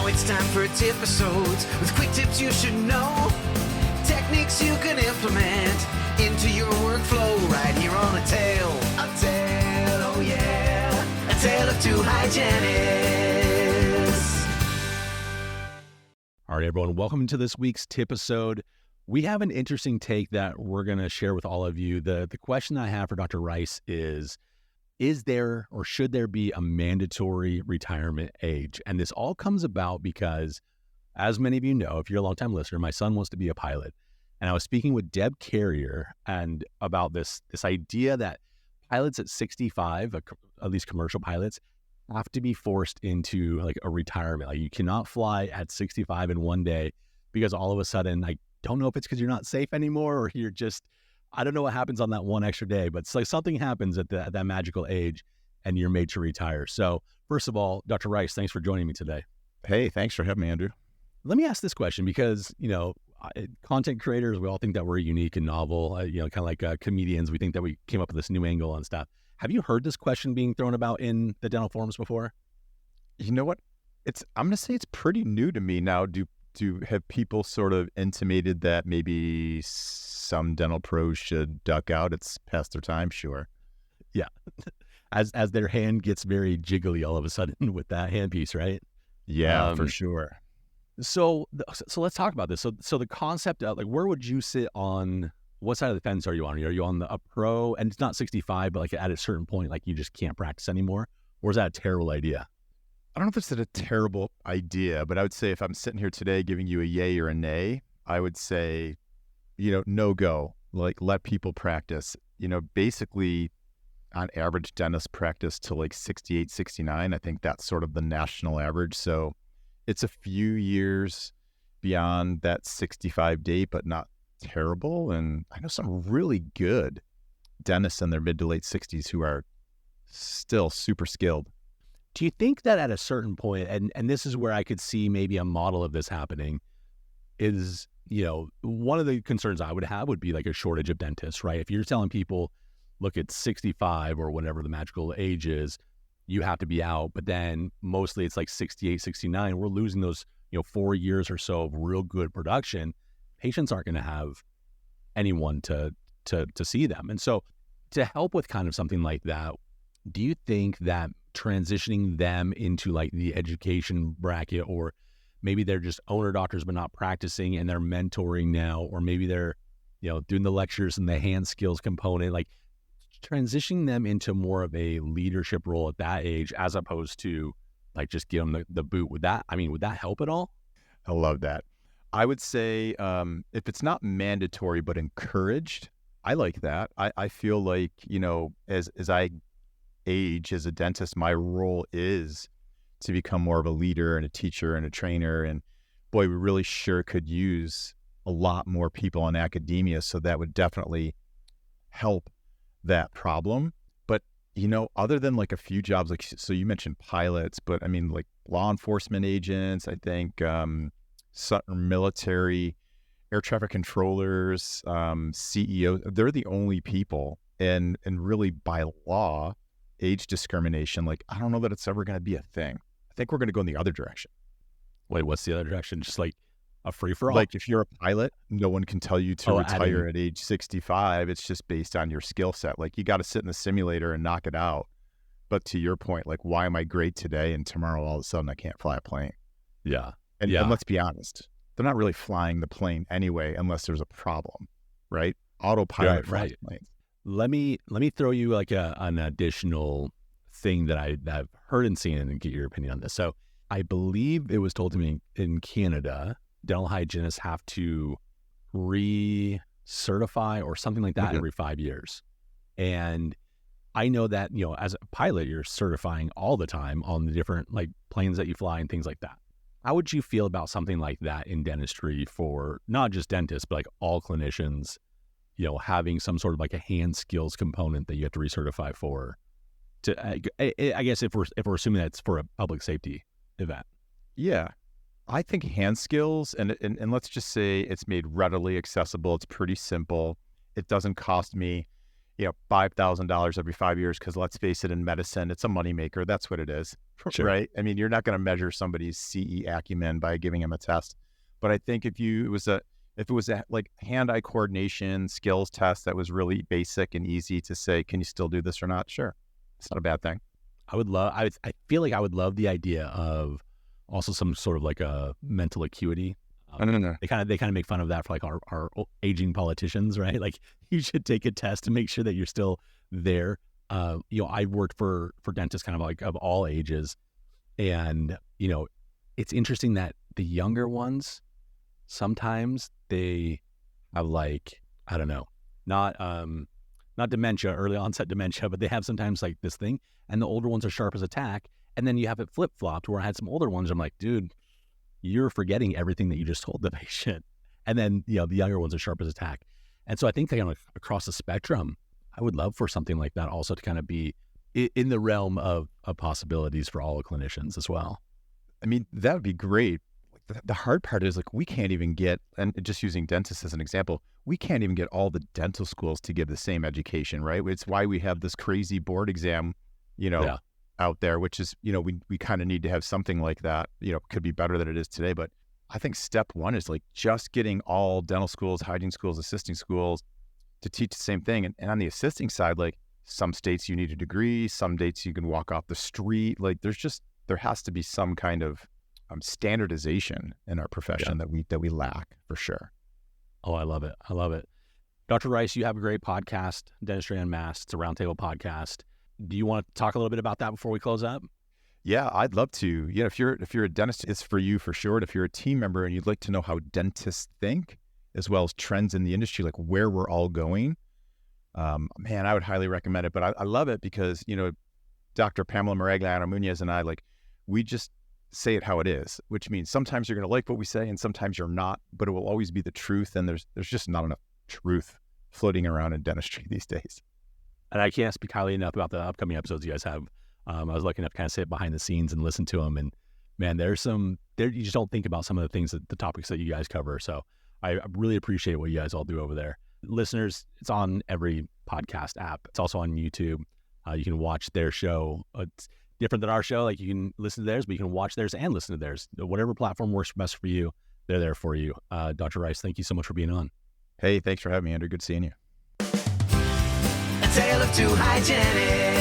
Now it's time for TIPisodes with quick tips you should know. Techniques you can implement into your workflow right here on A Tale, oh yeah, A Tale of Two Hygienists. All right, everyone, welcome to this week's TIPisode. We have an interesting take that we're going to share with all of you. The question I have for Dr. Rice is there or should there be a mandatory retirement age? And this all comes about because, as many of you know, if you're a longtime listener, my son wants to be a pilot. And I was speaking with Deb Carrier and about this idea that pilots at 65, at least commercial pilots, have to be forced into like a retirement. Like you cannot fly at 65 in one day because all of a sudden, I don't know if it's because you're not safe anymore or you're just, I don't know what happens on that one extra day, but it's like something happens at that magical age and you're made to retire. So first of all, Dr. Rice, thanks for joining me today. Hey, thanks for having me, Andrew. Let me ask this question because, content creators, we all think that we're unique and novel, kind of like comedians. We think that we came up with this new angle and stuff. Have you heard this question being thrown about in the dental forums before? You know what? I'm going to say it's pretty new to me now. Do have people sort of intimated that maybe some dental pros should duck out? It's past their time, sure. Yeah. As their hand gets very jiggly all of a sudden with that handpiece, right? Yeah, for sure. So let's talk about this. So the concept of like, where would you sit on, what side of the fence are you on? Are you on a pro, and it's not 65, but like at a certain point, like you just can't practice anymore? Or is that a terrible idea? I don't know if it's a terrible idea, but I would say if I'm sitting here today giving you a yay or a nay, I would say, no go, like let people practice. Basically on average dentists practice till like 68, 69. I think that's sort of the national average. So it's a few years beyond that 65 date, but not terrible. And I know some really good dentists in their mid to late 60s who are still super skilled. Do you think that at a certain point, and this is where I could see maybe a model of this happening, is, one of the concerns I would have would be like a shortage of dentists, right? If you're telling people, look, at 65 or whatever the magical age is, you have to be out, but then mostly it's like 68, 69. We're losing those, 4 years or so of real good production. Patients aren't going to have anyone to see them. And so to help with kind of something like that, do you think that transitioning them into like the education bracket, or maybe they're just owner doctors but not practicing and they're mentoring now, or maybe they're, doing the lectures and the hand skills component, like transitioning them into more of a leadership role at that age, as opposed to like just give them the boot? Would that help at all? I love that. I would say if it's not mandatory but encouraged, I like that. I feel like, as I age as a dentist, my role is to become more of a leader and a teacher and a trainer. And boy, we really sure could use a lot more people in academia. So that would definitely help that problem. But, other than like a few jobs, like, so you mentioned pilots, but I mean, like law enforcement agents, I think, military, air traffic controllers, CEOs, they're the only people, and really by law, age discrimination, like, I don't know that it's ever going to be a thing. I think we're going to go in the other direction. Wait, what's the other direction? Just like a free-for-all? Like if you're a pilot, no one can tell you to retire at age 65. It's just based on your skill set. Like you got to sit in the simulator and knock it out. But to your point, like, why am I great today and tomorrow all of a sudden I can't fly a plane? Yeah. And let's be honest, they're not really flying the plane anyway unless there's a problem, right? Autopilot flies planes. Let me throw you like an additional thing that I've heard and seen, and get your opinion on this. So I believe it was told to me in Canada, dental hygienists have to recertify or something like that every 5 years. And I know that, as a pilot, you're certifying all the time on the different like planes that you fly and things like that. How would you feel about something like that in dentistry for not just dentists, but like all clinicians, having some sort of like a hand skills component that you have to recertify for? I guess if we're assuming that's for a public safety event. Yeah. I think hand skills, and let's just say it's made readily accessible. It's pretty simple. It doesn't cost me $5,000 every 5 years, because let's face it, in medicine, it's a moneymaker. That's what it is, Sure. right? I mean, you're not going to measure somebody's CE acumen by giving them a test. But I think if it was a like hand-eye coordination skills test that was really basic and easy to say, can you still do this or not? Sure. It's not a bad thing. I feel like I would love the idea of also some sort of like a mental acuity. No. They kind of make fun of that for like our aging politicians, right? Like you should take a test to make sure that you're still there. I've worked for dentists kind of like of all ages, and it's interesting that the younger ones, sometimes they have like, I don't know, not dementia, early onset dementia, but they have sometimes like this thing, and the older ones are sharp as a tack. And then you have it flip-flopped where I had some older ones. I'm like, dude, you're forgetting everything that you just told the patient. And then, the younger ones are sharp as a tack. And so I think across the spectrum, I would love for something like that also to kind of be in the realm of possibilities for all clinicians as well. I mean, that would be great. The hard part is like we can't even get, and just using dentists as an example, we can't even get all the dental schools to give the same education, right? It's why we have this crazy board exam, out there, which is, we kind of need to have something like that, could be better than it is today. But I think step one is like just getting all dental schools, hygiene schools, assisting schools to teach the same thing. And on the assisting side, like some states you need a degree, some states you can walk off the street. Like there has to be some kind of standardization in our profession that we lack for sure. Oh, I love it. I love it. Dr. Rice, you have a great podcast, Dentistry Unmasked. It's a roundtable podcast. Do you want to talk a little bit about that before we close up? Yeah, I'd love to. Yeah, if you're a dentist, it's for you for sure. And if you're a team member and you'd like to know how dentists think, as well as trends in the industry, like where we're all going, man, I would highly recommend it. But I love it because, Dr. Pamela Maragliano Munoz and I, like, we just say it how it is, which means sometimes you're going to like what we say and sometimes you're not, but it will always be the truth. And there's just not enough truth floating around in dentistry these days. And I can't speak highly enough about the upcoming episodes you guys have. I was lucky enough to kind of sit behind the scenes and listen to them. And man, you just don't think about some of the things, the topics that you guys cover. So I really appreciate what you guys all do over there. Listeners, it's on every podcast app. It's also on YouTube. You can watch their show. It's different than our show. Like you can listen to theirs, but you can watch theirs and listen to theirs. Whatever platform works best for you, they're there for you. Dr. Rice, thank you so much for being on. Hey, thanks for having me, Andrew. Good seeing you. A tale of two hygienists.